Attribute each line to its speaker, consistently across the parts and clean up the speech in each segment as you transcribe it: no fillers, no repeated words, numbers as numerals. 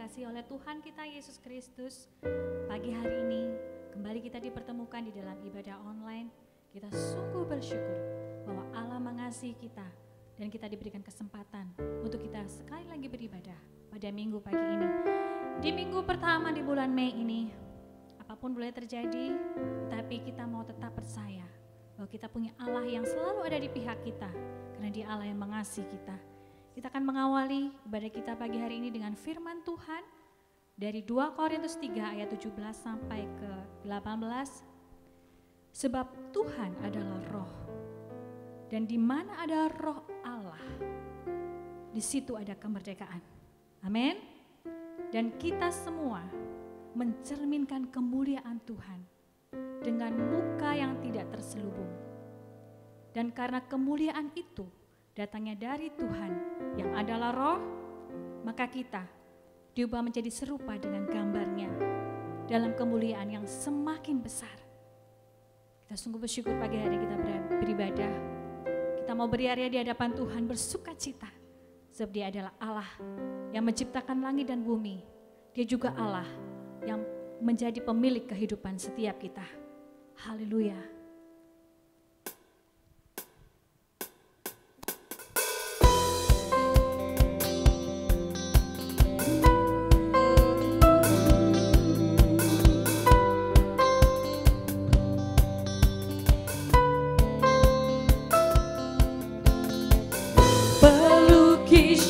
Speaker 1: dikasihi oleh Tuhan kita Yesus Kristus, pagi hari ini kembali kita dipertemukan di dalam ibadah online. Kita sungguh bersyukur bahwa Allah mengasihi kita dan kita diberikan kesempatan untuk kita sekali lagi beribadah pada minggu pagi ini. Di minggu pertama di bulan Mei ini, apapun boleh terjadi, tapi kita mau tetap percaya bahwa kita punya Allah yang selalu ada di pihak kita, karena Dia Allah yang mengasihi kita. Kita akan mengawali ibadah kita pagi hari ini dengan firman Tuhan dari 2 Korintus 3 ayat 17 sampai ke 18. Sebab Tuhan adalah roh, dan di mana ada roh Allah, di situ ada kemerdekaan. Amin. Dan kita semua mencerminkan kemuliaan Tuhan dengan muka yang tidak terselubung. Dan karena kemuliaan itu datangnya dari Tuhan yang adalah roh, maka kita diubah menjadi serupa dengan gambarnya dalam kemuliaan yang semakin besar. Kita sungguh bersyukur pagi hari kita beribadah. Kita mau beriarea di hadapan Tuhan bersuka cita, sebab Dia adalah Allah yang menciptakan langit dan bumi. Dia juga Allah yang menjadi pemilik kehidupan setiap kita. Haleluya.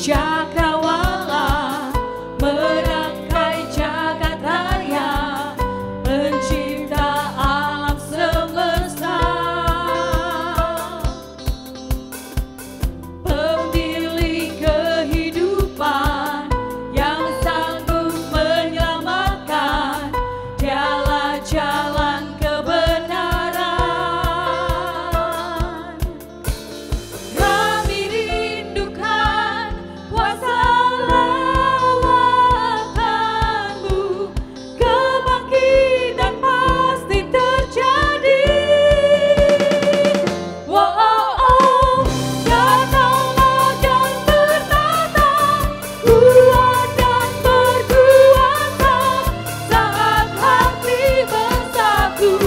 Speaker 2: Cakrawala merangkai jagat raya, pencipta alam semesta, pemilik kehidupan yang sanggup menyelamatkan. Dialah jalan kebenaran. Kami rindukan kuasa lawatanmu, kebangkitan pasti terjadi. Wow, datanglah dan bertata, kuat dan berkuasa, saat hati bersatu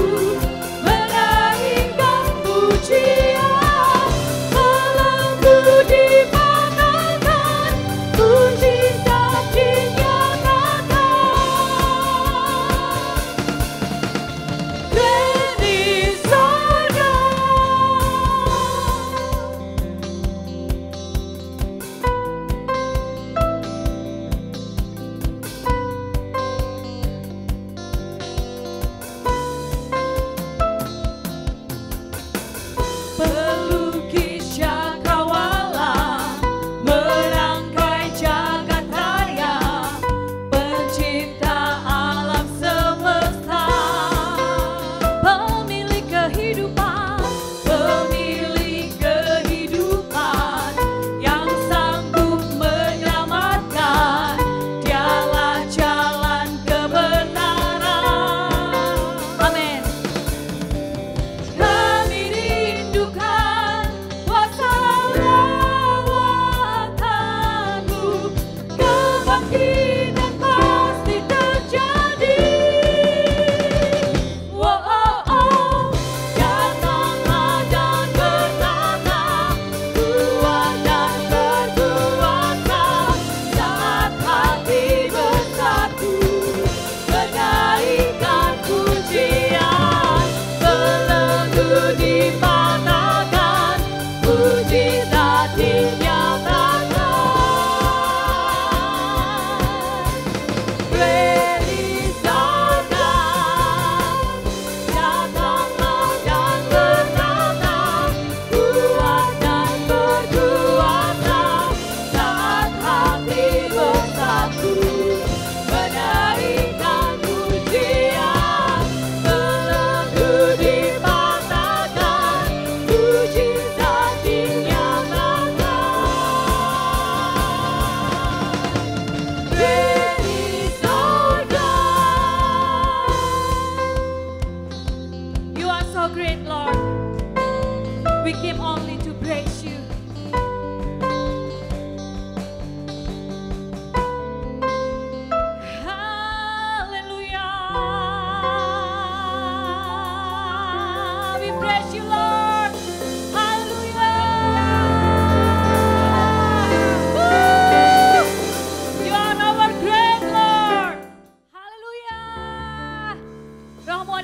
Speaker 2: menaikkan pujian. Belenggu dipatahkan, mujizat dinyatakan. Great is our pelukis cakrawala merangkai jagat raya, pencipta alam semesta, pemilik kehidupan yang sanggup menyelamatkan. Dialah jalan kebenaran. Amin. Kami rindukan kuasa lawatanmu, kebangkitan pasti terjadi. Wow, datanglah dan bertata, kuat dan berkuasa, saat hati bersatu menaikkan pujian. Belenggu dipatahkan, mujizat dinyatakan. Great is our God. Datanglah dan bertata, kuat dan berkuasa, saat hati bersatu menaikkan pujian. Belenggu dipatahkan, mujizat dinyatakan. Great is our God. You are so great, Lord. We came only to praise you.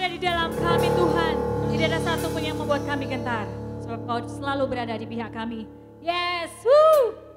Speaker 2: di dalam kami Tuhan. Tidak ada satu pun yang membuat kami gentar. Sebab Kau selalu berada di pihak kami. Yes, woo!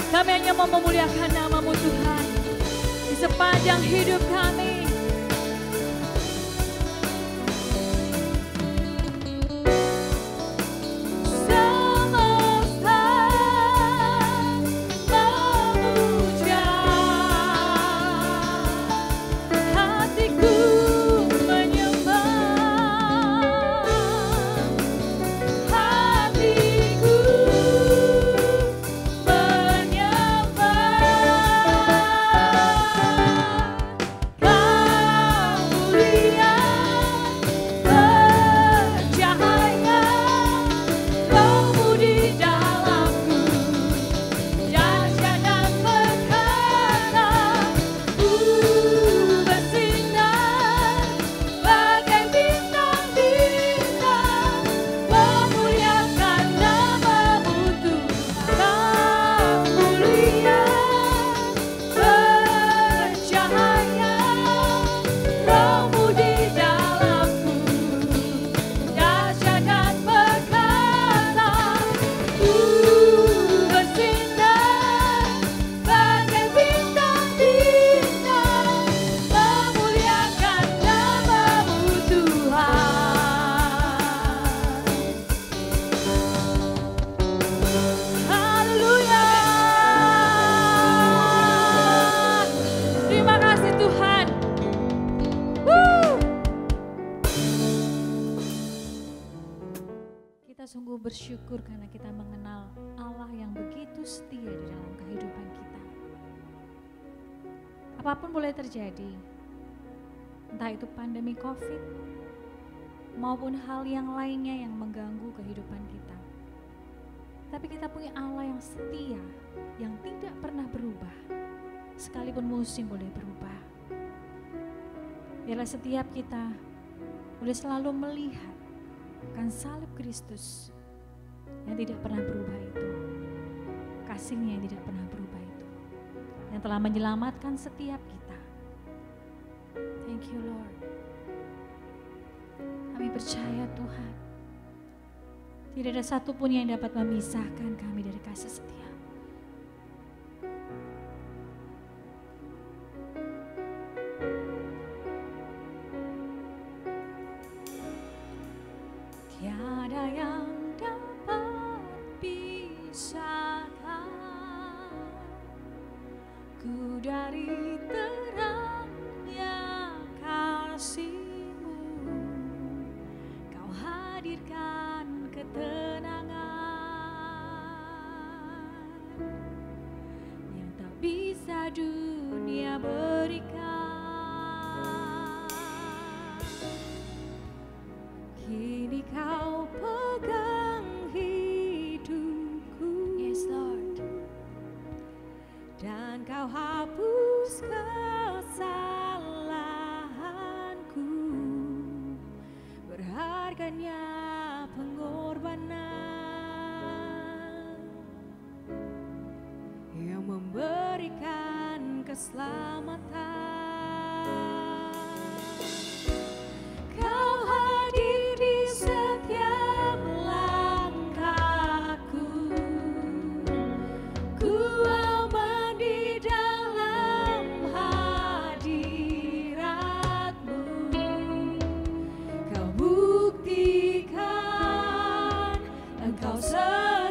Speaker 2: Kami hanya mau memuliakan nama-Mu Tuhan di sepanjang hidup kami. Sungguh bersyukur karena kita mengenal Allah yang begitu setia di dalam kehidupan kita. Apapun boleh terjadi, entah itu pandemi COVID maupun hal yang lainnya yang mengganggu kehidupan kita.
Speaker 1: Tapi kita punya Allah yang setia, yang tidak pernah berubah. Sekalipun musim boleh berubah. Biarlah setiap kita boleh selalu melihat kan salib Kristus yang tidak pernah berubah itu. Kasih-Nya yang tidak pernah berubah itu. Yang telah menyelamatkan setiap kita. Thank you Lord. Kami percaya Tuhan, tidak ada satupun yang dapat memisahkan kami dari kasih setia. Tiada yang dapat pisahkan ku dari terangnya kasih-Mu. Kau hadirkan ketenangan yang tak bisa dunia berikan. Kini Kau pegang hidupku, yes Lord, dan Kau hapus kesalahanku. Berharganya pengorbanan yang memberikan keselamatan. Kau hadir di setiap langkahku, ku aman di dalam hadirat-Mu. Kau buktikan Engkau setia.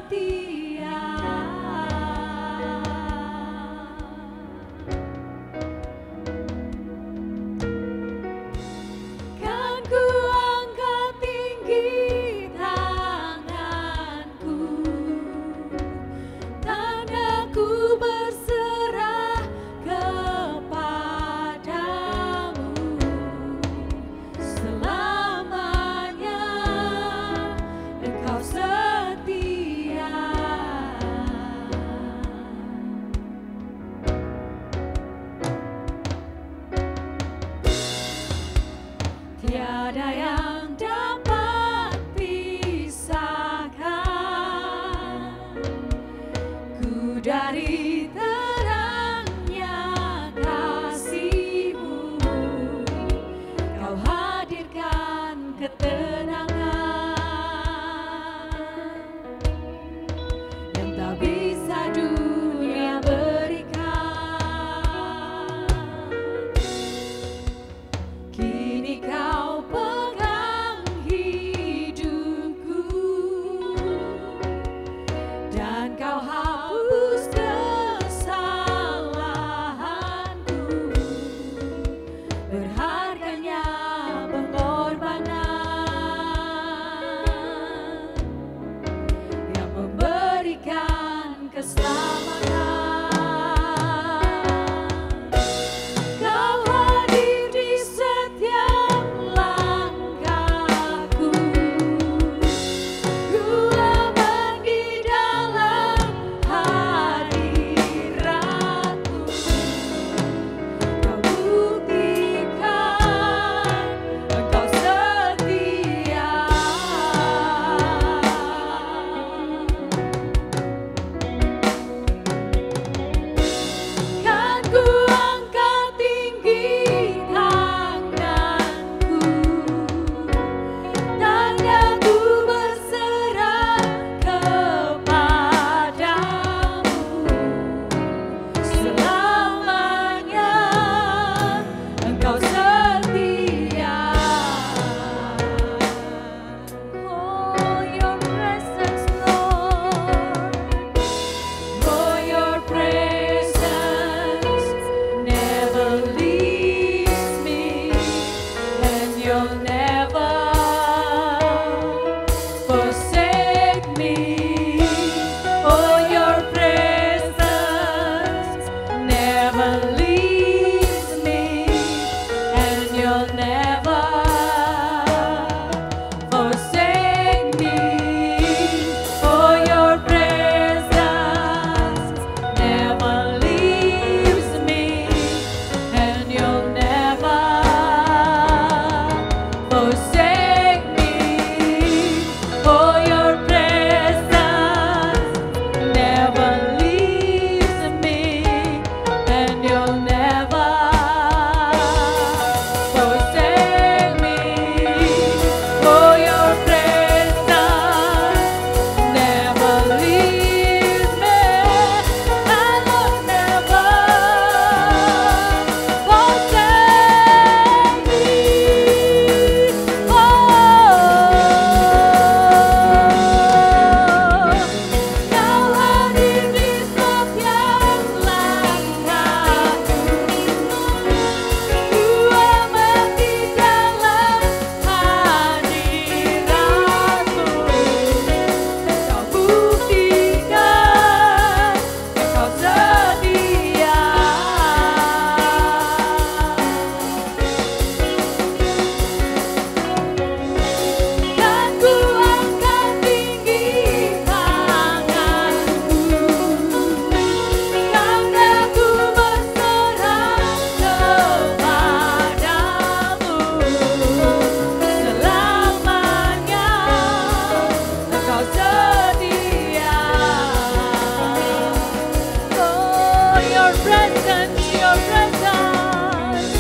Speaker 2: your presence, your presence.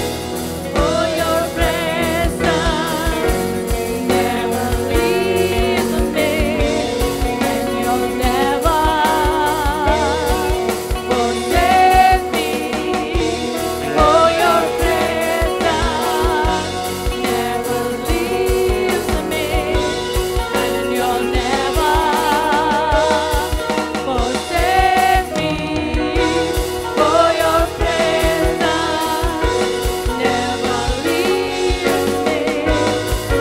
Speaker 2: Oh, your presence never leaves me, and you'll never forsake me. Oh, your presence never leaves me, and you'll never forsake me. Oh, your presence never leaves me,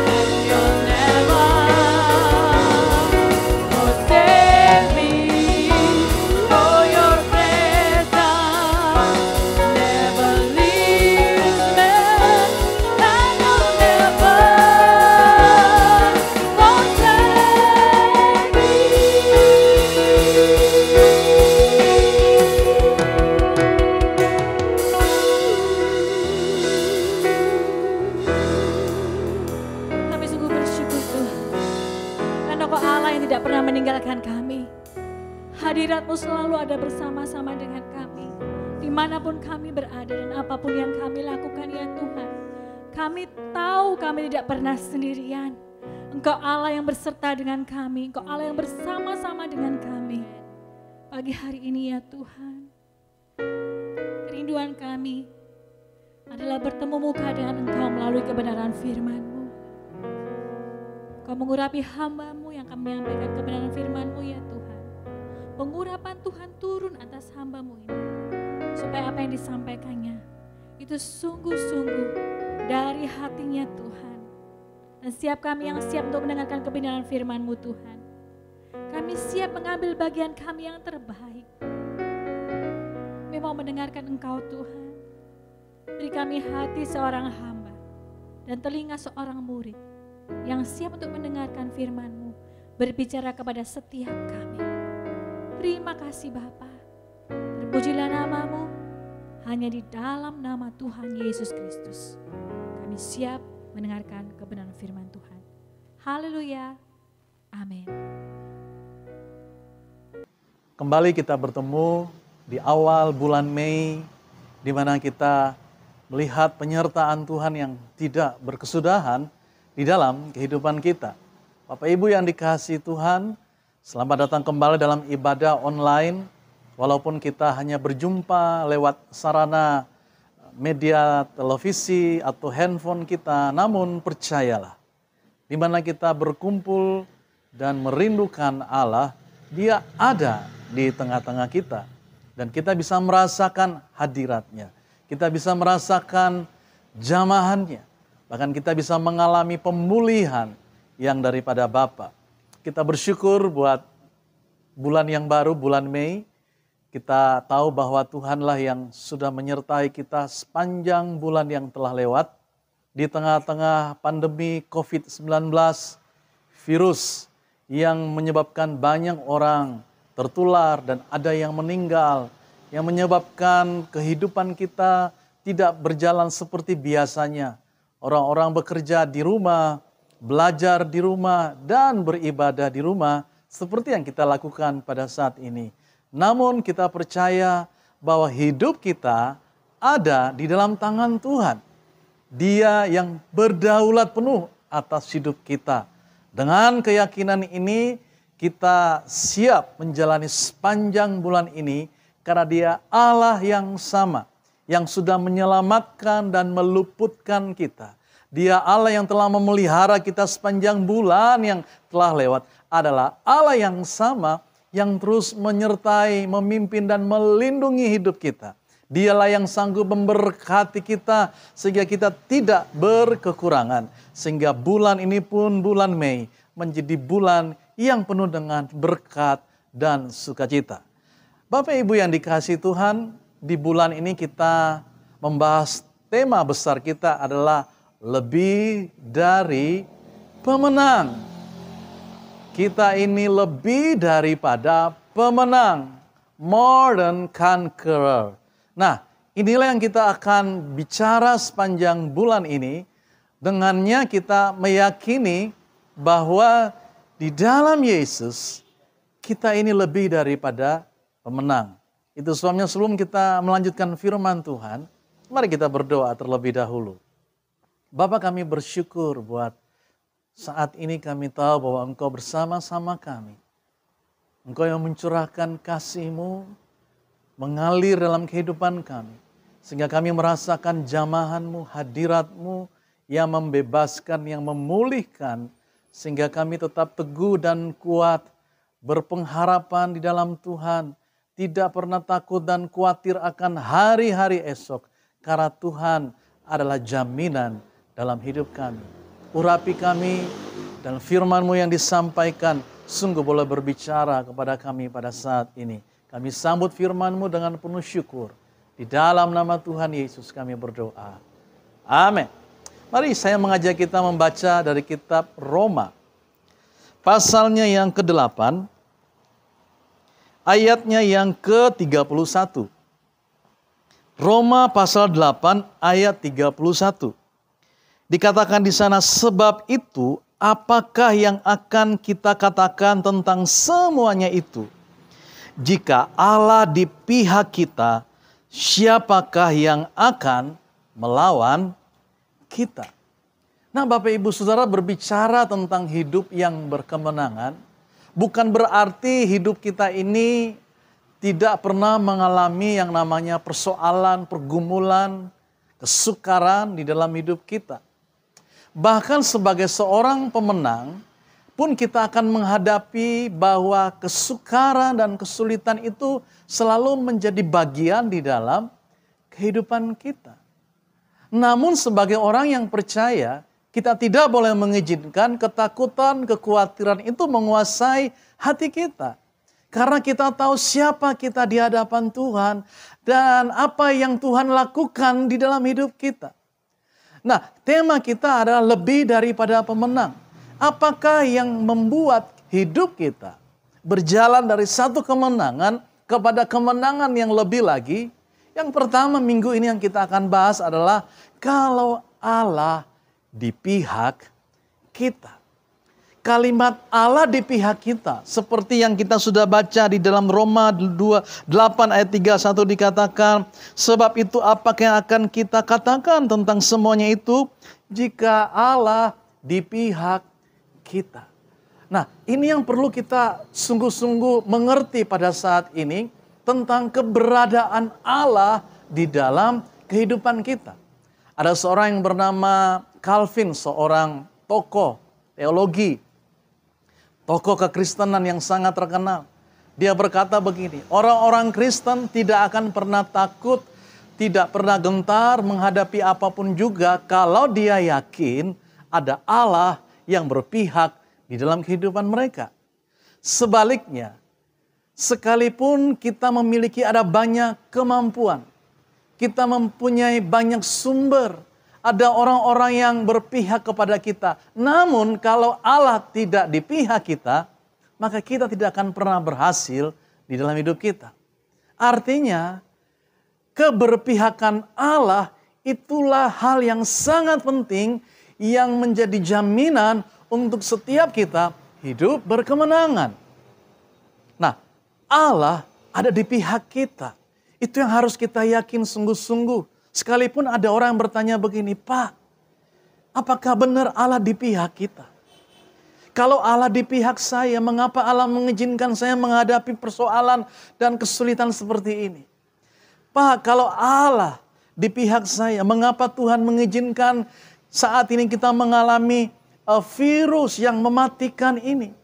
Speaker 2: and you'll never forsake me. Oh, your presence never leaves me, and you'll never forsake Kami sungguh bersyukur Tuhan, karena Kau Allah yang tidak pernah meninggalkan kami. Hadirat-Mu selalu ada bersama-sama dengan kami, dimanapun kami berada dan apapun yang kami lakukan ya Tuhan. Kami tahu kami tidak pernah sendirian. Engkau Allah yang berserta dengan kami, Engkau Allah yang bersama-sama dengan kami. Pagi hari ini ya Tuhan, kerinduan kami adalah bertemu muka dengan Engkau melalui kebenaran firman-Mu. Kau mengurapi hamba-Mu yang akan menyampaikan kebenaran firman-Mu ya Tuhan. Pengurapan Tuhan turun atas hamba-Mu ini, supaya apa yang disampaikannya itu sungguh-sungguh dari hatinya Tuhan. Dan setiap kami yang siap untuk mendengarkan kebenaran firman-Mu Tuhan, kami siap mengambil bagian kami yang terbaik. Kami mau mendengarkan Engkau Tuhan. Beri kami hati seorang hamba dan telinga seorang murid yang siap untuk mendengarkan firman-Mu, berbicara kepada setiap kami. Terima kasih Bapa. Terpujilah nama-Mu, hanya di dalam nama Tuhan Yesus Kristus kami siap mendengarkan kebenaran firman Tuhan. Haleluya. Amin.
Speaker 3: Kembali kita bertemu di awal bulan Mei, di mana kita melihat penyertaan Tuhan yang tidak berkesudahan di dalam kehidupan kita. Bapak Ibu yang dikasihi Tuhan, selamat datang kembali dalam ibadah online. Walaupun kita hanya berjumpa lewat sarana media televisi atau handphone kita, namun percayalah, di mana kita berkumpul dan merindukan Allah, Dia ada di tengah-tengah kita. Dan kita bisa merasakan hadiratnya. Kita bisa merasakan jamahannya. Bahkan kita bisa mengalami pemulihan yang daripada Bapa. Kita bersyukur buat bulan yang baru, bulan Mei. Kita tahu bahwa Tuhanlah yang sudah menyertai kita sepanjang bulan yang telah lewat. Di tengah-tengah pandemi COVID-19, virus yang menyebabkan banyak orang tertular dan ada yang meninggal, yang menyebabkan kehidupan kita tidak berjalan seperti biasanya. Orang-orang bekerja di rumah, belajar di rumah, dan beribadah di rumah seperti yang kita lakukan pada saat ini. Namun kita percaya bahwa hidup kita ada di dalam tangan Tuhan. Dia yang berdaulat penuh atas hidup kita. Dengan keyakinan ini kita siap menjalani sepanjang bulan ini karena Dia Allah yang sama, yang sudah menyelamatkan dan meluputkan kita. Dia Allah yang telah memelihara kita sepanjang bulan yang telah lewat. Adalah Allah yang sama yang terus menyertai, memimpin dan melindungi hidup kita. Dialah yang sanggup memberkati kita sehingga kita tidak berkekurangan. Sehingga bulan ini pun bulan Mei menjadi bulan yang penuh dengan berkat dan sukacita. Bapak Ibu yang dikasihi Tuhan, di bulan ini kita membahas tema besar kita adalah lebih dari pemenang. Kita ini lebih daripada pemenang, more than conqueror. Nah, inilah yang kita akan bicara sepanjang bulan ini. Dengannya kita meyakini bahwa di dalam Yesus kita ini lebih daripada pemenang. Itu sebabnya sebelum kita melanjutkan firman Tuhan, mari kita berdoa terlebih dahulu. Bapa, kami bersyukur buat saat ini kami tahu bahwa Engkau bersama-sama kami. Engkau yang mencurahkan kasih-Mu mengalir dalam kehidupan kami. Sehingga kami merasakan jamahan-Mu, hadirat-Mu yang membebaskan, yang memulihkan. Sehingga kami tetap teguh dan kuat, berpengharapan di dalam Tuhan. Tidak pernah takut dan khawatir akan hari-hari esok. Karena Tuhan adalah jaminan dalam hidup kami. Urapi kami dan firman-Mu yang disampaikan sungguh boleh berbicara kepada kami pada saat ini. Kami sambut firman-Mu dengan penuh syukur. Di dalam nama Tuhan Yesus kami berdoa. Amin. Mari saya mengajak kita membaca dari kitab Roma. Pasalnya yang ke-8. Ayatnya yang ke-31. Roma pasal 8 ayat 31. Dikatakan di sana, sebab itu apakah yang akan kita katakan tentang semuanya itu? Jika Allah di pihak kita, siapakah yang akan melawan kita? Nah, Bapak Ibu Saudara, berbicara tentang hidup yang berkemenangan, bukan berarti hidup kita ini tidak pernah mengalami yang namanya persoalan, pergumulan, kesukaran di dalam hidup kita. Bahkan sebagai seorang pemenang pun kita akan menghadapi bahwa kesukaran dan kesulitan itu selalu menjadi bagian di dalam kehidupan kita. Namun sebagai orang yang percaya, kita tidak boleh mengizinkan ketakutan, kekhawatiran itu menguasai hati kita. Karena kita tahu siapa kita di hadapan Tuhan dan apa yang Tuhan lakukan di dalam hidup kita. Nah, tema kita adalah lebih daripada pemenang. Apakah yang membuat hidup kita berjalan dari satu kemenangan kepada kemenangan yang lebih lagi? Yang pertama minggu ini yang kita akan bahas adalah kalau Allah di pihak kita. Kalimat Allah di pihak kita, seperti yang kita sudah baca di dalam Roma 8 ayat 31 dikatakan, sebab itu apakah yang akan kita katakan tentang semuanya itu, jika Allah di pihak kita. Nah, ini yang perlu kita sungguh-sungguh mengerti pada saat ini, tentang keberadaan Allah di dalam kehidupan kita. Ada seorang yang bernama Calvin, seorang tokoh teologi, tokoh kekristenan yang sangat terkenal. Dia berkata begini, orang-orang Kristen tidak akan pernah takut, tidak pernah gentar menghadapi apapun juga kalau dia yakin ada Allah yang berpihak di dalam kehidupan mereka. Sebaliknya, sekalipun kita memiliki ada banyak kemampuan, kita mempunyai banyak sumber, ada orang-orang yang berpihak kepada kita. Namun kalau Allah tidak di pihak kita, maka kita tidak akan pernah berhasil di dalam hidup kita. Artinya, keberpihakan Allah itulah hal yang sangat penting yang menjadi jaminan untuk setiap kita hidup berkemenangan. Nah, Allah ada di pihak kita. Itu yang harus kita yakin sungguh-sungguh. Sekalipun ada orang yang bertanya begini, Pak, apakah benar Allah di pihak kita? Kalau Allah di pihak saya, mengapa Allah mengizinkan saya menghadapi persoalan dan kesulitan seperti ini? Pak, kalau Allah di pihak saya, mengapa Tuhan mengizinkan saat ini kita mengalami virus yang mematikan ini?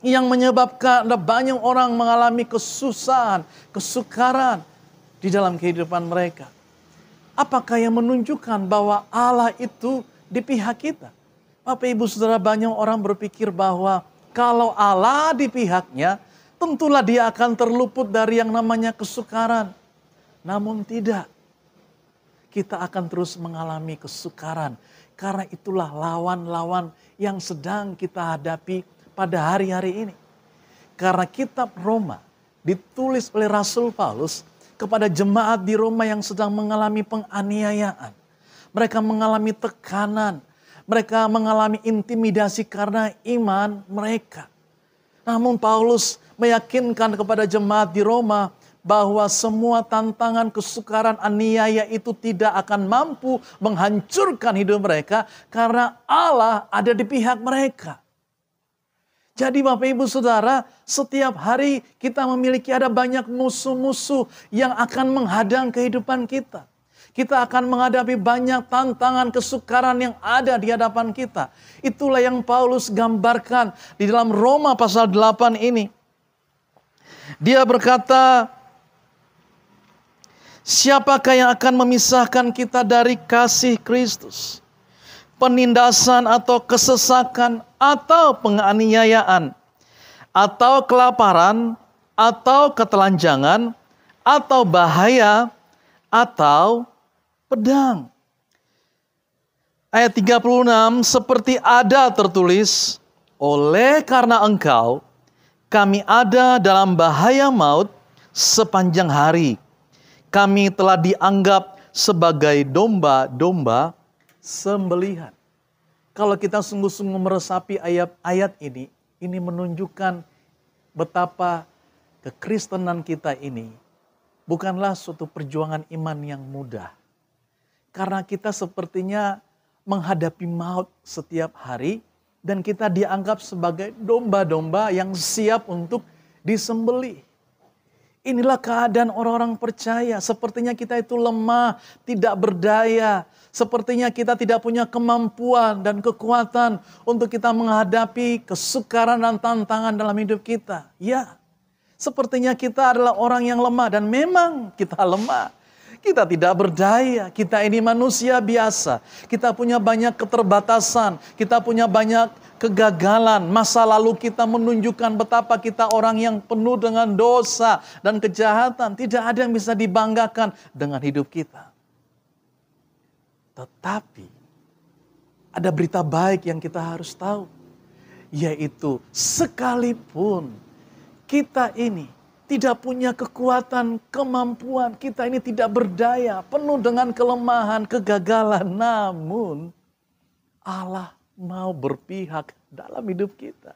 Speaker 3: Yang menyebabkan banyak orang mengalami kesusahan, kesukaran di dalam kehidupan mereka. Apakah yang menunjukkan bahwa Allah itu di pihak kita? Bapak Ibu Saudara, banyak orang berpikir bahwa kalau Allah di pihaknya, tentulah dia akan terluput dari yang namanya kesukaran. Namun tidak. Kita akan terus mengalami kesukaran. Karena itulah lawan-lawan yang sedang kita hadapi pada hari-hari ini. Karena kitab Roma ditulis oleh Rasul Paulus kepada jemaat di Roma yang sedang mengalami penganiayaan. Mereka mengalami tekanan. Mereka mengalami intimidasi karena iman mereka. Namun Paulus meyakinkan kepada jemaat di Roma bahwa semua tantangan, kesukaran, aniaya itu tidak akan mampu menghancurkan hidup mereka karena Allah ada di pihak mereka. Jadi Bapak Ibu Saudara, setiap hari kita ada banyak musuh-musuh yang akan menghadang kehidupan kita. Kita akan menghadapi banyak tantangan, kesukaran yang ada di hadapan kita. Itulah yang Paulus gambarkan di dalam Roma pasal 8 ini. Dia berkata, siapakah yang akan memisahkan kita dari kasih Kristus? Penindasan atau kesesakan atau penganiayaan atau kelaparan atau ketelanjangan atau bahaya atau pedang. Ayat 36, seperti ada tertulis, oleh karena engkau kami ada dalam bahaya maut sepanjang hari. Kami telah dianggap sebagai domba-domba sembelihan. Kalau kita sungguh-sungguh meresapi ayat-ayat ini menunjukkan betapa kekristenan kita ini bukanlah suatu perjuangan iman yang mudah. Karena kita sepertinya menghadapi maut setiap hari dan kita dianggap sebagai domba-domba yang siap untuk disembelih. Inilah keadaan orang-orang percaya. Sepertinya kita itu lemah, tidak berdaya. Sepertinya kita tidak punya kemampuan dan kekuatan untuk kita menghadapi kesukaran dan tantangan dalam hidup kita. Ya, sepertinya kita adalah orang yang lemah dan memang kita lemah. Kita tidak berdaya, kita ini manusia biasa. Kita punya banyak keterbatasan, kita punya banyak kegagalan. Masa lalu kita menunjukkan betapa kita orang yang penuh dengan dosa dan kejahatan. Tidak ada yang bisa dibanggakan dengan hidup kita. Tetapi ada berita baik yang kita harus tahu. Yaitu sekalipun kita ini tidak punya kekuatan, kemampuan, kita ini tidak berdaya, penuh dengan kelemahan, kegagalan. Namun Allah mau berpihak dalam hidup kita.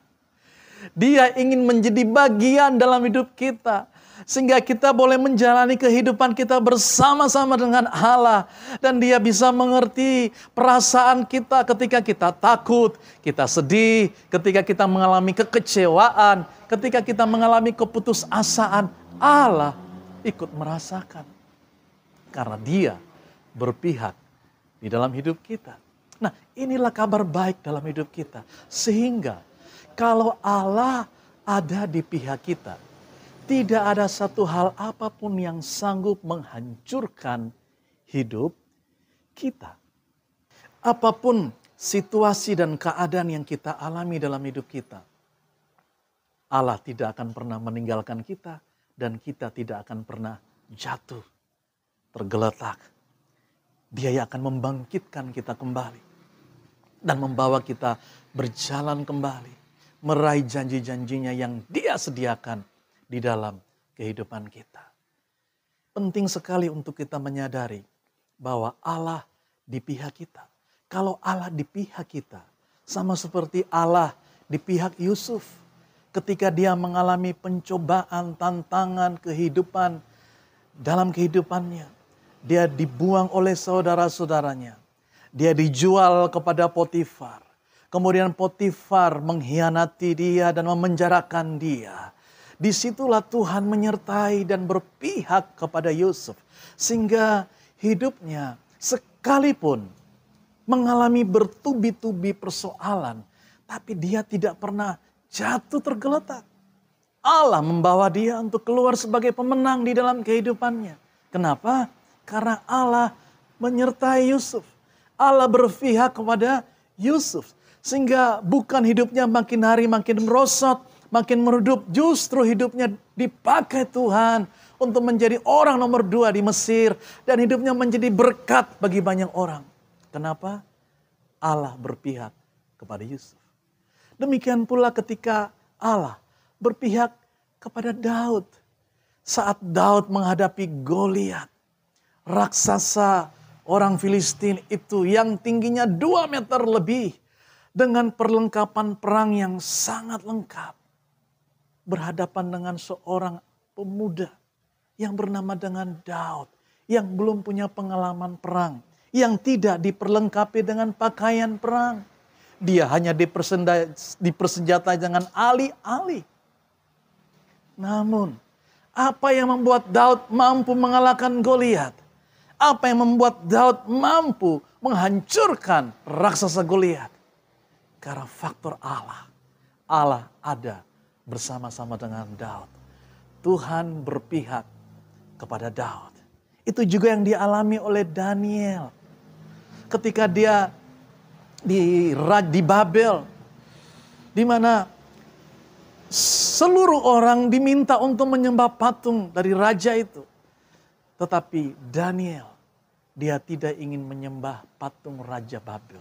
Speaker 3: Dia ingin menjadi bagian dalam hidup kita. Sehingga kita boleh menjalani kehidupan kita bersama-sama dengan Allah. Dan Dia bisa mengerti perasaan kita ketika kita takut, kita sedih, ketika kita mengalami kekecewaan, ketika kita mengalami keputusasaan. Allah ikut merasakan. Karena Dia berpihak di dalam hidup kita. Nah, inilah kabar baik dalam hidup kita. Sehingga kalau Allah ada di pihak kita, tidak ada satu hal apapun yang sanggup menghancurkan hidup kita. Apapun situasi dan keadaan yang kita alami dalam hidup kita, Allah tidak akan pernah meninggalkan kita dan kita tidak akan pernah jatuh, tergeletak. Dia yang akan membangkitkan kita kembali dan membawa kita berjalan kembali, meraih janji-janjinya yang Dia sediakan di dalam kehidupan kita. Penting sekali untuk kita menyadari bahwa Allah di pihak kita. Kalau Allah di pihak kita, sama seperti Allah di pihak Yusuf. Ketika dia mengalami pencobaan, tantangan, kehidupan dalam kehidupannya. Dia dibuang oleh saudara-saudaranya. Dia dijual kepada Potifar. Kemudian Potifar mengkhianati dia dan memenjarakan dia. Disitulah Tuhan menyertai dan berpihak kepada Yusuf. Sehingga hidupnya sekalipun mengalami bertubi-tubi persoalan. Tapi dia tidak pernah jatuh tergeletak. Allah membawa dia untuk keluar sebagai pemenang di dalam kehidupannya. Kenapa? Karena Allah menyertai Yusuf. Allah berpihak kepada Yusuf. Sehingga bukan hidupnya makin hari makin merosot, makin meredup, justru hidupnya dipakai Tuhan untuk menjadi orang nomor 2 di Mesir. Dan hidupnya menjadi berkat bagi banyak orang. Kenapa? Allah berpihak kepada Yusuf. Demikian pula ketika Allah berpihak kepada Daud. Saat Daud menghadapi Goliat, raksasa orang Filistin itu yang tingginya 2 meter lebih. Dengan perlengkapan perang yang sangat lengkap. Berhadapan dengan seorang pemuda yang bernama dengan Daud, yang belum punya pengalaman perang, yang tidak diperlengkapi dengan pakaian perang. Dia hanya dipersenjatai dengan alih-alih. Namun, apa yang membuat Daud mampu mengalahkan Goliat? Apa yang membuat Daud mampu menghancurkan raksasa Goliat? Karena faktor Allah. Allah ada bersama-sama dengan Daud. Tuhan berpihak kepada Daud. Itu juga yang dialami oleh Daniel. Ketika dia di Babel, di mana seluruh orang diminta untuk menyembah patung dari raja itu. Tetapi Daniel, dia tidak ingin menyembah patung Raja Babel.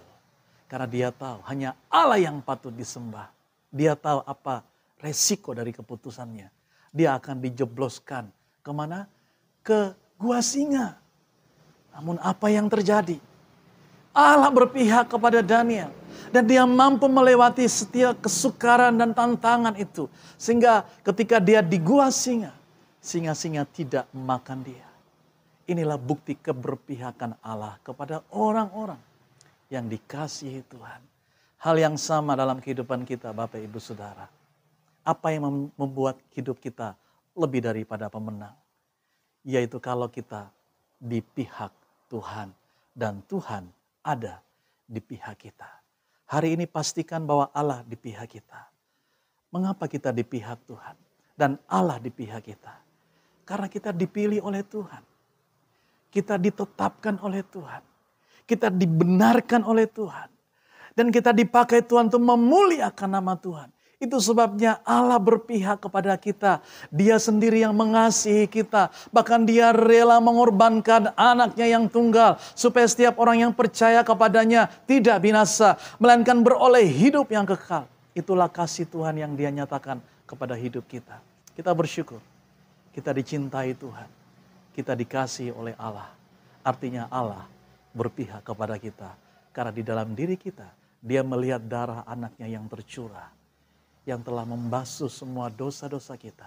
Speaker 3: Karena dia tahu hanya Allah yang patut disembah. Dia tahu apa resiko dari keputusannya. Dia akan dijebloskan kemana? Ke gua singa. Namun apa yang terjadi? Allah berpihak kepada Daniel. Dan dia mampu melewati setiap kesukaran dan tantangan itu. Sehingga ketika dia di gua singa, singa-singa tidak memakan dia. Inilah bukti keberpihakan Allah kepada orang-orang yang dikasihi Tuhan. Hal yang sama dalam kehidupan kita, Bapak Ibu Saudara. Apa yang membuat hidup kita lebih daripada pemenang? Yaitu kalau kita di pihak Tuhan dan Tuhan ada di pihak kita. Hari ini pastikan bahwa Allah di pihak kita. Mengapa kita di pihak Tuhan dan Allah di pihak kita? Karena kita dipilih oleh Tuhan. Kita ditetapkan oleh Tuhan. Kita dibenarkan oleh Tuhan. Dan kita dipakai Tuhan untuk memuliakan nama Tuhan. Itu sebabnya Allah berpihak kepada kita. Dia sendiri yang mengasihi kita. Bahkan dia rela mengorbankan anaknya yang tunggal. Supaya setiap orang yang percaya kepadanya tidak binasa. Melainkan beroleh hidup yang kekal. Itulah kasih Tuhan yang dia nyatakan kepada hidup kita. Kita bersyukur. Kita dicintai Tuhan. Kita dikasihi oleh Allah. Artinya Allah berpihak kepada kita. Karena di dalam diri kita, dia melihat darah anaknya yang tercurah. Yang telah membasuh semua dosa-dosa kita.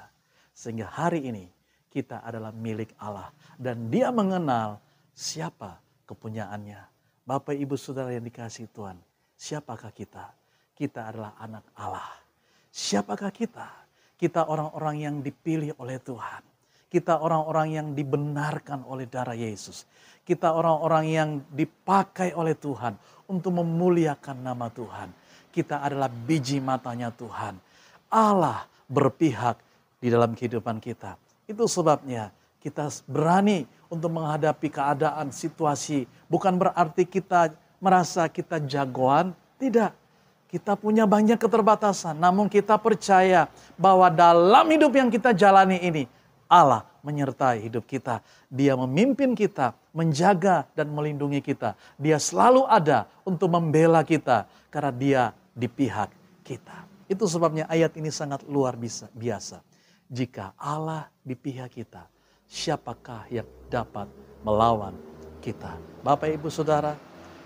Speaker 3: Sehingga hari ini kita adalah milik Allah. Dan dia mengenal siapa kepunyaannya. Bapak Ibu Saudara yang dikasihi Tuhan. Siapakah kita? Kita adalah anak Allah. Siapakah kita? Kita orang-orang yang dipilih oleh Tuhan. Kita orang-orang yang dibenarkan oleh darah Yesus. Kita orang-orang yang dipakai oleh Tuhan untuk memuliakan nama Tuhan. Kita adalah biji matanya Tuhan. Allah berpihak di dalam kehidupan kita. Itu sebabnya kita berani untuk menghadapi keadaan, situasi. Bukan berarti kita merasa kita jagoan. Tidak. Kita punya banyak keterbatasan. Namun kita percaya bahwa dalam hidup yang kita jalani ini, Allah menyertai hidup kita. Dia memimpin kita, menjaga dan melindungi kita. Dia selalu ada untuk membela kita karena dia di pihak kita. Itu sebabnya ayat ini sangat luar biasa. Jika Allah di pihak kita, siapakah yang dapat melawan kita? Bapak Ibu Saudara,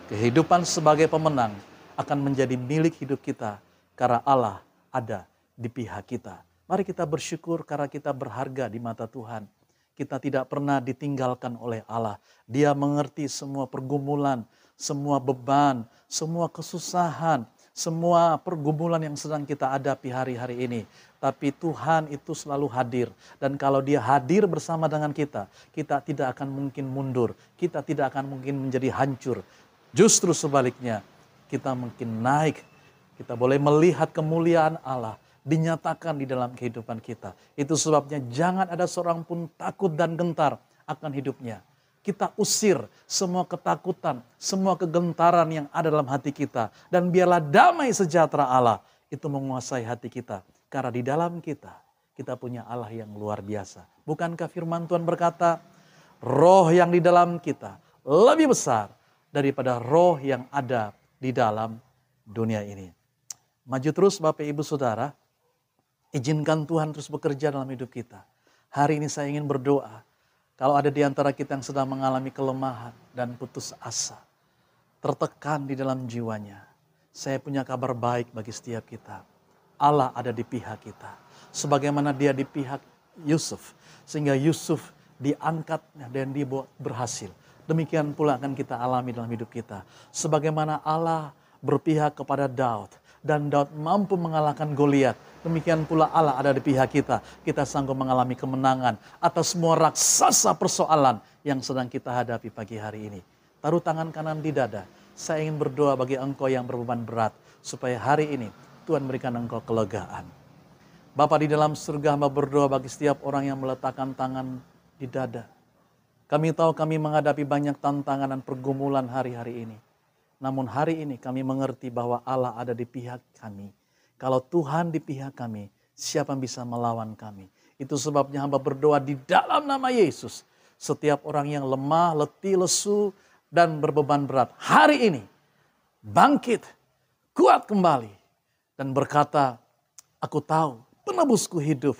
Speaker 3: kehidupan sebagai pemenang akan menjadi milik hidup kita karena Allah ada di pihak kita. Mari kita bersyukur karena kita berharga di mata Tuhan. Kita tidak pernah ditinggalkan oleh Allah. Dia mengerti semua pergumulan, semua beban, semua kesusahan, semua pergumulan yang sedang kita hadapi hari-hari ini. Tapi Tuhan itu selalu hadir. Dan kalau dia hadir bersama dengan kita tidak akan mungkin mundur. Kita tidak akan mungkin menjadi hancur. Justru sebaliknya, kita mungkin naik. Kita boleh melihat kemuliaan Allah dinyatakan di dalam kehidupan kita. Itu sebabnya jangan ada seorang pun takut dan gentar akan hidupnya. Kita usir semua ketakutan, semua kegentaran yang ada dalam hati kita. Dan biarlah damai sejahtera Allah itu menguasai hati kita. Karena di dalam kita punya Allah yang luar biasa. Bukankah firman Tuhan berkata, roh yang di dalam kita lebih besar daripada roh yang ada di dalam dunia ini. Maju terus Bapak Ibu Saudara. Izinkan Tuhan terus bekerja dalam hidup kita. Hari ini saya ingin berdoa. Kalau ada di antara kita yang sedang mengalami kelemahan dan putus asa. Tertekan di dalam jiwanya. Saya punya kabar baik bagi setiap kita. Allah ada di pihak kita. Sebagaimana dia di pihak Yusuf. Sehingga Yusuf diangkat dan dia berhasil. Demikian pula akan kita alami dalam hidup kita. Sebagaimana Allah berpihak kepada Daud dan Daud mampu mengalahkan Goliat, demikian pula Allah ada di pihak kita. Kita sanggup mengalami kemenangan atas semua raksasa persoalan yang sedang kita hadapi pagi hari ini. Taruh tangan kanan di dada. Saya ingin berdoa bagi engkau yang berbeban berat, supaya hari ini Tuhan berikan engkau kelegaan. Bapa di dalam surga, hamba berdoa bagi setiap orang yang meletakkan tangan di dada. Kami tahu kami menghadapi banyak tantangan dan pergumulan hari-hari ini. Namun hari ini kami mengerti bahwa Allah ada di pihak kami. Kalau Tuhan di pihak kami, siapa yang bisa melawan kami? Itu sebabnya hamba berdoa di dalam nama Yesus. Setiap orang yang lemah, letih, lesu, dan berbeban berat, hari ini bangkit, kuat kembali. Dan berkata, aku tahu penebusku hidup.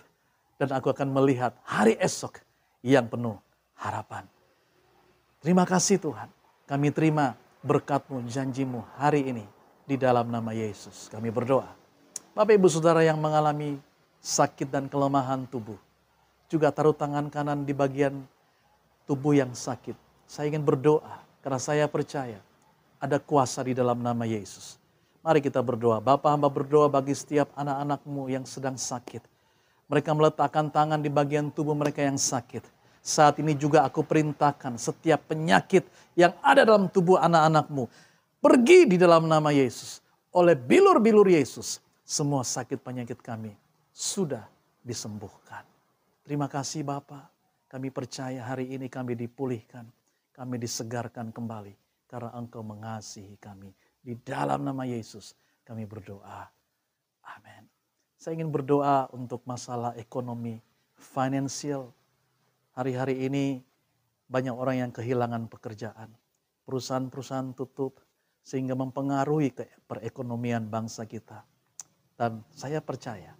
Speaker 3: Dan aku akan melihat hari esok yang penuh harapan. Terima kasih Tuhan. Kami terima berkat-Mu, janji-Mu hari ini di dalam nama Yesus. Kami berdoa. Bapak Ibu Saudara yang mengalami sakit dan kelemahan tubuh, juga taruh tangan kanan di bagian tubuh yang sakit. Saya ingin berdoa karena saya percaya ada kuasa di dalam nama Yesus. Mari kita berdoa. Bapa, hamba berdoa bagi setiap anak-anak-Mu yang sedang sakit. Mereka meletakkan tangan di bagian tubuh mereka yang sakit. Saat ini juga aku perintahkan setiap penyakit yang ada dalam tubuh anak-anak-Mu, pergi di dalam nama Yesus. Oleh bilur-bilur Yesus, semua sakit penyakit kami sudah disembuhkan. Terima kasih Bapa. Kami percaya hari ini kami dipulihkan, kami disegarkan kembali karena Engkau mengasihi kami. Di dalam nama Yesus kami berdoa. Amin. Saya ingin berdoa untuk masalah ekonomi, finansial. Hari-hari ini banyak orang yang kehilangan pekerjaan. Perusahaan-perusahaan tutup sehingga mempengaruhi perekonomian bangsa kita. Dan saya percaya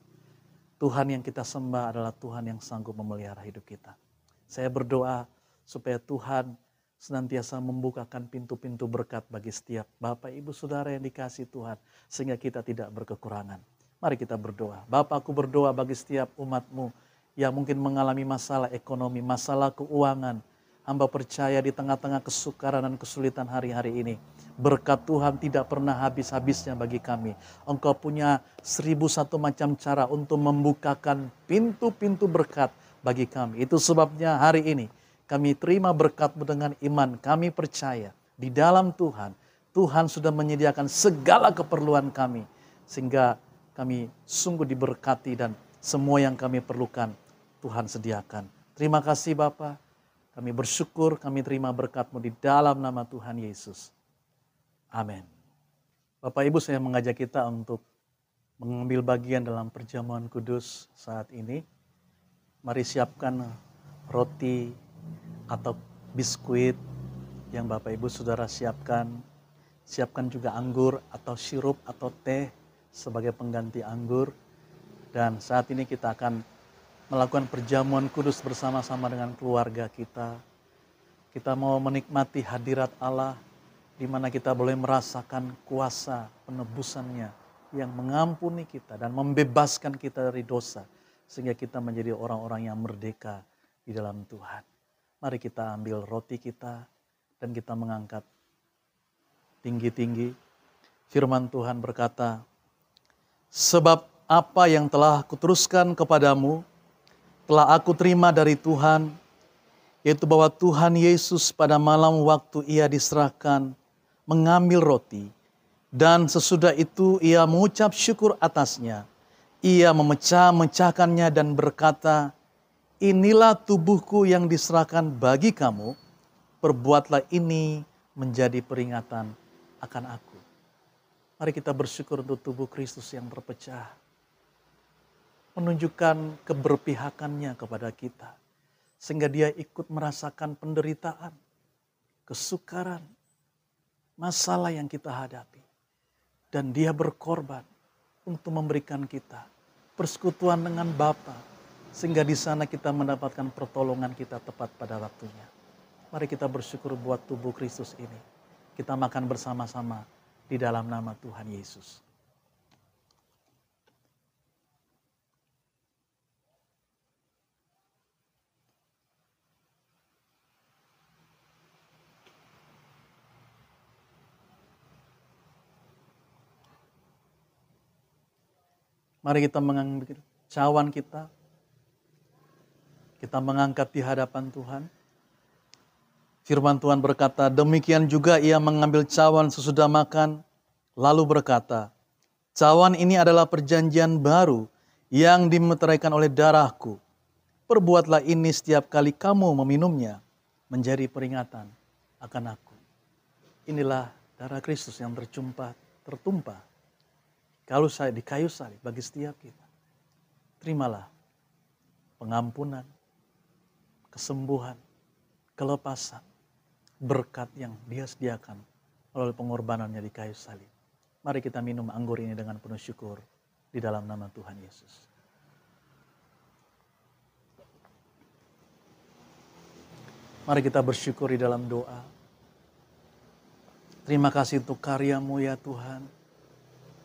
Speaker 3: Tuhan yang kita sembah adalah Tuhan yang sanggup memelihara hidup kita. Saya berdoa supaya Tuhan senantiasa membukakan pintu-pintu berkat bagi setiap Bapak, Ibu, Saudara yang dikasihi Tuhan. Sehingga kita tidak berkekurangan. Mari kita berdoa. Bapa, aku berdoa bagi setiap umat-Mu yang mungkin mengalami masalah ekonomi, masalah keuangan. Hamba percaya di tengah-tengah kesukaran dan kesulitan hari-hari ini, berkat Tuhan tidak pernah habis-habisnya bagi kami. Engkau punya 1001 macam cara untuk membukakan pintu-pintu berkat bagi kami. Itu sebabnya hari ini kami terima berkat-Mu dengan iman. Kami percaya di dalam Tuhan, Tuhan sudah menyediakan segala keperluan kami. Sehingga kami sungguh diberkati dan semua yang kami perlukan Tuhan sediakan. Terima kasih Bapa. Kami bersyukur, kami terima berkat-Mu di dalam nama Tuhan Yesus. Amin. Bapak Ibu, saya mengajak kita untuk mengambil bagian dalam perjamuan kudus saat ini. Mari siapkan roti atau biskuit yang Bapak Ibu Saudara siapkan. Siapkan juga anggur atau sirup atau teh sebagai pengganti anggur. Dan saat ini kita akan melakukan perjamuan kudus bersama-sama dengan keluarga kita. Kita mau menikmati hadirat Allah, di mana kita boleh merasakan kuasa penebusannya yang mengampuni kita dan membebaskan kita dari dosa. Sehingga kita menjadi orang-orang yang merdeka di dalam Tuhan. Mari kita ambil roti kita dan kita mengangkat tinggi-tinggi. Firman Tuhan berkata, sebab apa yang telah kuteruskan kepadamu, telah aku terima dari Tuhan, yaitu bahwa Tuhan Yesus pada malam waktu ia diserahkan, mengambil roti, dan sesudah itu ia mengucap syukur atasnya. Ia memecah-mecahkannya dan berkata, inilah tubuhku yang diserahkan bagi kamu, perbuatlah ini menjadi peringatan akan aku. Mari kita bersyukur untuk tubuh Kristus yang terpecah, menunjukkan keberpihakannya kepada kita. Sehingga dia ikut merasakan penderitaan, kesukaran, masalah yang kita hadapi. Dan dia berkorban untuk memberikan kita persekutuan dengan Bapa. Sehingga di sana kita mendapatkan pertolongan kita tepat pada waktunya. Mari kita bersyukur buat tubuh Kristus ini. Kita makan bersama-sama di dalam nama Tuhan Yesus. Mari kita mengambil cawan kita mengangkat di hadapan Tuhan. Firman Tuhan berkata, demikian juga ia mengambil cawan sesudah makan, lalu berkata, cawan ini adalah perjanjian baru yang dimeteraikan oleh darahku. Perbuatlah ini setiap kali kamu meminumnya, menjadi peringatan akan aku. Inilah darah Kristus yang tertumpah kalau saya di kayu salib bagi setiap kita. Terimalah pengampunan, kesembuhan, kelepasan, berkat yang Dia sediakan melalui pengorbanannya di kayu salib. Mari kita minum anggur ini dengan penuh syukur di dalam nama Tuhan Yesus. Mari kita bersyukur di dalam doa. Terima kasih untuk karya-Mu ya Tuhan.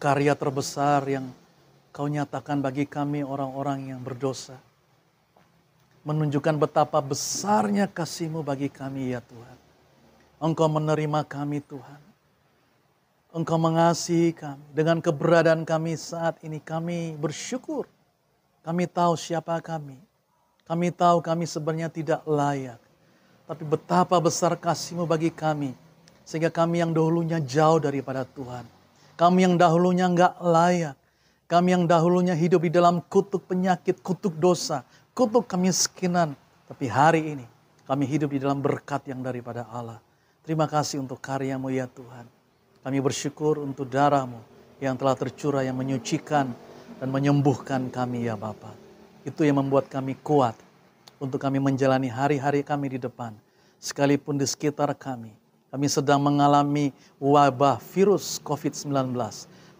Speaker 3: Karya terbesar yang Kau nyatakan bagi kami orang-orang yang berdosa. Menunjukkan betapa besarnya kasih-Mu bagi kami ya Tuhan. Engkau menerima kami Tuhan. Engkau mengasihi kami. Dengan keberadaan kami saat ini kami bersyukur. Kami tahu siapa kami. Kami tahu kami sebenarnya tidak layak. Tapi betapa besar kasih-Mu bagi kami. Sehingga kami yang dahulunya jauh daripada Tuhan. Kami yang dahulunya enggak layak. Kami yang dahulunya hidup di dalam kutuk penyakit, kutuk dosa, kutuk kemiskinan. Tapi hari ini kami hidup di dalam berkat yang daripada Allah. Terima kasih untuk karya-Mu ya Tuhan. Kami bersyukur untuk darah-Mu yang telah tercurah, yang menyucikan dan menyembuhkan kami ya Bapa. Itu yang membuat kami kuat untuk kami menjalani hari-hari kami di depan. Sekalipun di sekitar kami sedang mengalami wabah virus COVID-19.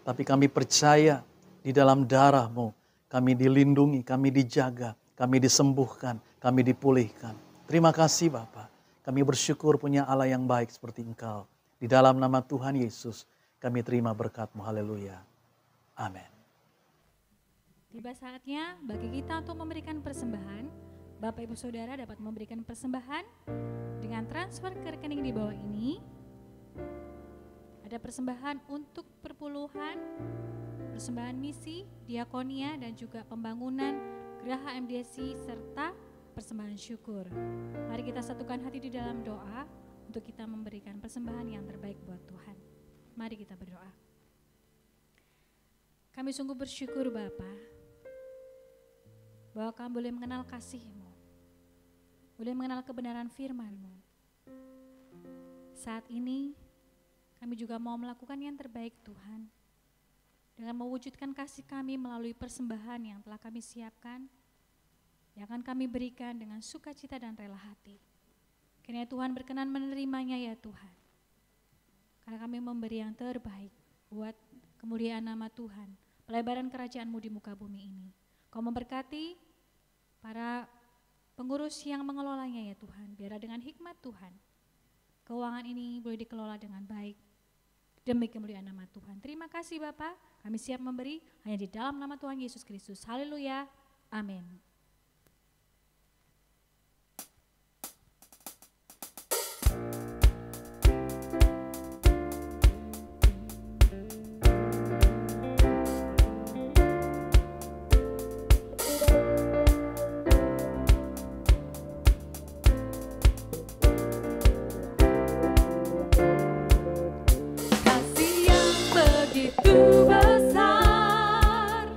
Speaker 3: Tapi kami percaya di dalam darah-Mu kami dilindungi, kami dijaga, kami disembuhkan, kami dipulihkan. Terima kasih Bapa. Kami bersyukur punya Allah yang baik seperti Engkau. Di dalam nama Tuhan Yesus kami terima berkat-Mu. Haleluya. Amin.
Speaker 1: Tiba saatnya bagi kita untuk memberikan persembahan. Bapak Ibu Saudara dapat memberikan persembahan dengan transfer ke rekening di bawah ini. Ada persembahan untuk perpuluhan, persembahan misi, diakonia, dan juga pembangunan Geraha MDC serta persembahan syukur. Mari kita satukan hati di dalam doa untuk kita memberikan persembahan yang terbaik buat Tuhan. Mari kita berdoa. Kami sungguh bersyukur Bapa, bahwa kami boleh mengenal kasih-Mu, boleh mengenal kebenaran firman-Mu. Saat ini kami juga mau melakukan yang terbaik Tuhan, dengan mewujudkan kasih kami melalui persembahan yang telah kami siapkan, yang akan kami berikan dengan sukacita dan rela hati. Kiranya Tuhan berkenan menerimanya ya Tuhan. Karena kami memberi yang terbaik buat kemuliaan nama Tuhan, pelebaran kerajaan-Mu di muka bumi ini. Kau memberkati para pengurus yang mengelolanya ya Tuhan. Biarlah dengan hikmat Tuhan, keuangan ini boleh dikelola dengan baik. Demi kemuliaan nama Tuhan. Terima kasih Bapak, kami siap memberi hanya di dalam nama Tuhan Yesus Kristus. Haleluya, amin.
Speaker 2: Besar,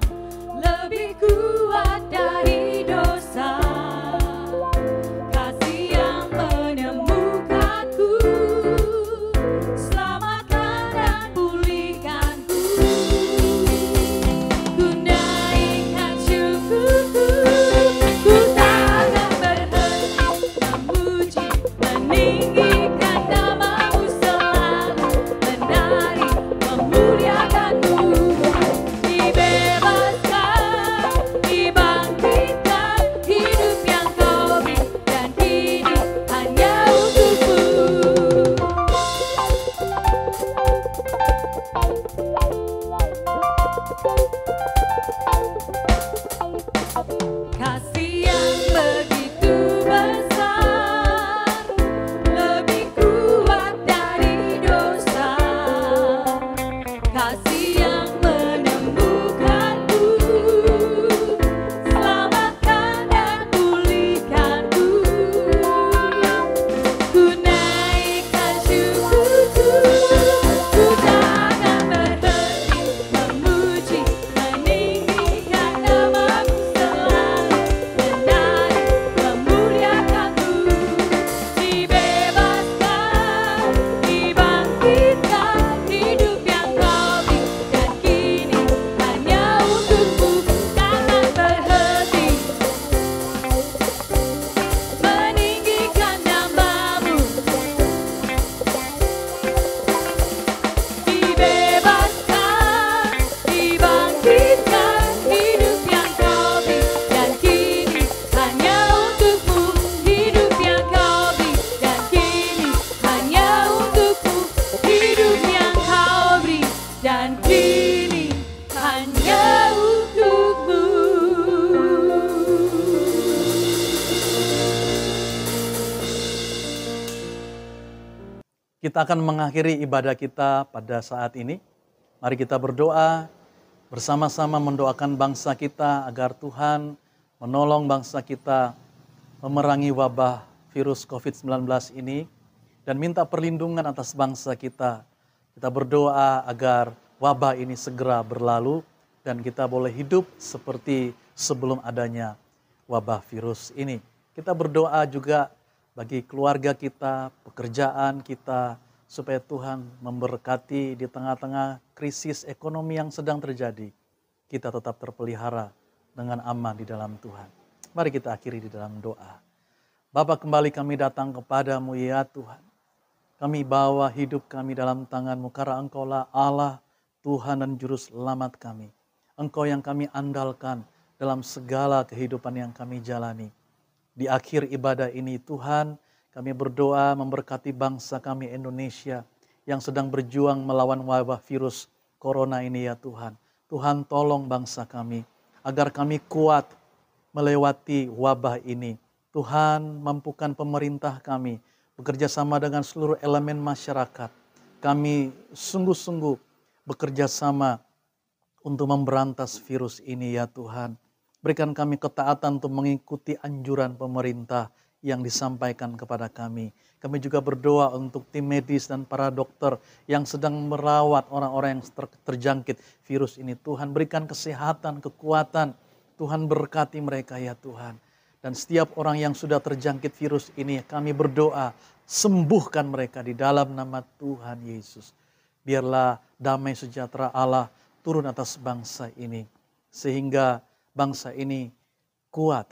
Speaker 2: lebih kuat dari
Speaker 3: Kita akan mengakhiri ibadah kita pada saat ini. Mari kita berdoa bersama-sama mendoakan bangsa kita agar Tuhan menolong bangsa kita memerangi wabah virus COVID-19 ini dan minta perlindungan atas bangsa kita. Kita berdoa agar wabah ini segera berlalu dan kita boleh hidup seperti sebelum adanya wabah virus ini. Kita berdoa juga bagi keluarga kita, pekerjaan kita, supaya Tuhan memberkati di tengah-tengah krisis ekonomi yang sedang terjadi. Kita tetap terpelihara dengan aman di dalam Tuhan. Mari kita akhiri di dalam doa. Bapa, kembali kami datang kepadamu ya Tuhan. Kami bawa hidup kami dalam tangan-Mu karena Engkaulah Allah, Tuhan dan Juru Selamat kami. Engkau yang kami andalkan dalam segala kehidupan yang kami jalani. Di akhir ibadah ini Tuhan, kami berdoa memberkati bangsa kami Indonesia yang sedang berjuang melawan wabah virus corona ini ya Tuhan. Tuhan tolong bangsa kami agar kami kuat melewati wabah ini. Tuhan mampukan pemerintah kami bekerja sama dengan seluruh elemen masyarakat. Kami sungguh-sungguh bekerja sama untuk memberantas virus ini ya Tuhan. Berikan kami ketaatan untuk mengikuti anjuran pemerintah yang disampaikan kepada kami. Kami juga berdoa untuk tim medis dan para dokter yang sedang merawat orang-orang yang terjangkit virus ini. Tuhan berikan kesehatan, kekuatan. Tuhan berkati mereka ya Tuhan. Dan setiap orang yang sudah terjangkit virus ini kami berdoa sembuhkan mereka di dalam nama Tuhan Yesus. Biarlah damai sejahtera Allah turun atas bangsa ini. Sehingga bangsa ini kuat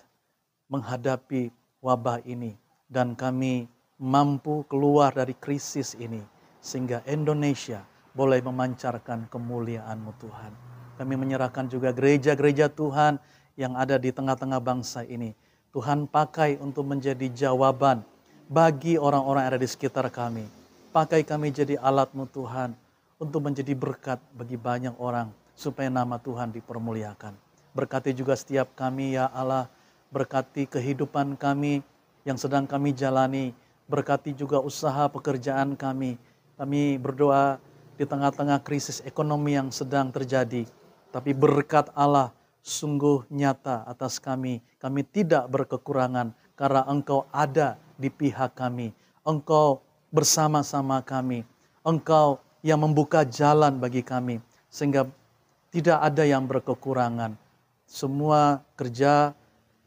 Speaker 3: menghadapi wabah ini. Dan kami mampu keluar dari krisis ini. Sehingga Indonesia boleh memancarkan kemuliaan-Mu Tuhan. Kami menyerahkan juga gereja-gereja Tuhan yang ada di tengah-tengah bangsa ini. Tuhan pakai untuk menjadi jawaban bagi orang-orang yang ada di sekitar kami. Pakai kami jadi alat-Mu Tuhan untuk menjadi berkat bagi banyak orang supaya nama Tuhan dipermuliakan. Berkati juga setiap kami ya Allah, berkati kehidupan kami yang sedang kami jalani, berkati juga usaha pekerjaan kami. Kami berdoa di tengah-tengah krisis ekonomi yang sedang terjadi, tapi berkat Allah sungguh nyata atas kami. Kami tidak berkekurangan karena Engkau ada di pihak kami. Engkau bersama-sama kami. Engkau yang membuka jalan bagi kami. Sehingga tidak ada yang berkekurangan. Semua kerja,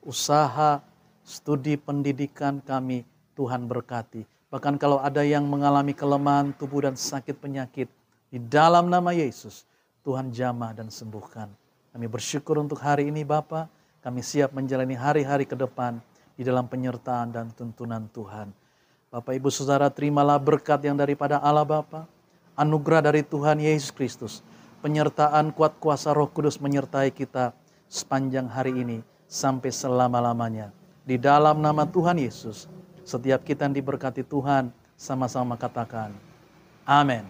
Speaker 3: usaha, studi pendidikan kami Tuhan berkati. Bahkan kalau ada yang mengalami kelemahan tubuh dan sakit penyakit, di dalam nama Yesus Tuhan jamah dan sembuhkan. Kami bersyukur untuk hari ini Bapa. Kami siap menjalani hari-hari ke depan di dalam penyertaan dan tuntunan Tuhan. Bapak Ibu Saudara, terimalah berkat yang daripada Allah Bapa, anugerah dari Tuhan Yesus Kristus, penyertaan kuat kuasa Roh Kudus menyertai kita sepanjang hari ini sampai selama-lamanya. Di dalam nama Tuhan Yesus, setiap kita yang diberkati Tuhan sama-sama katakan, amin.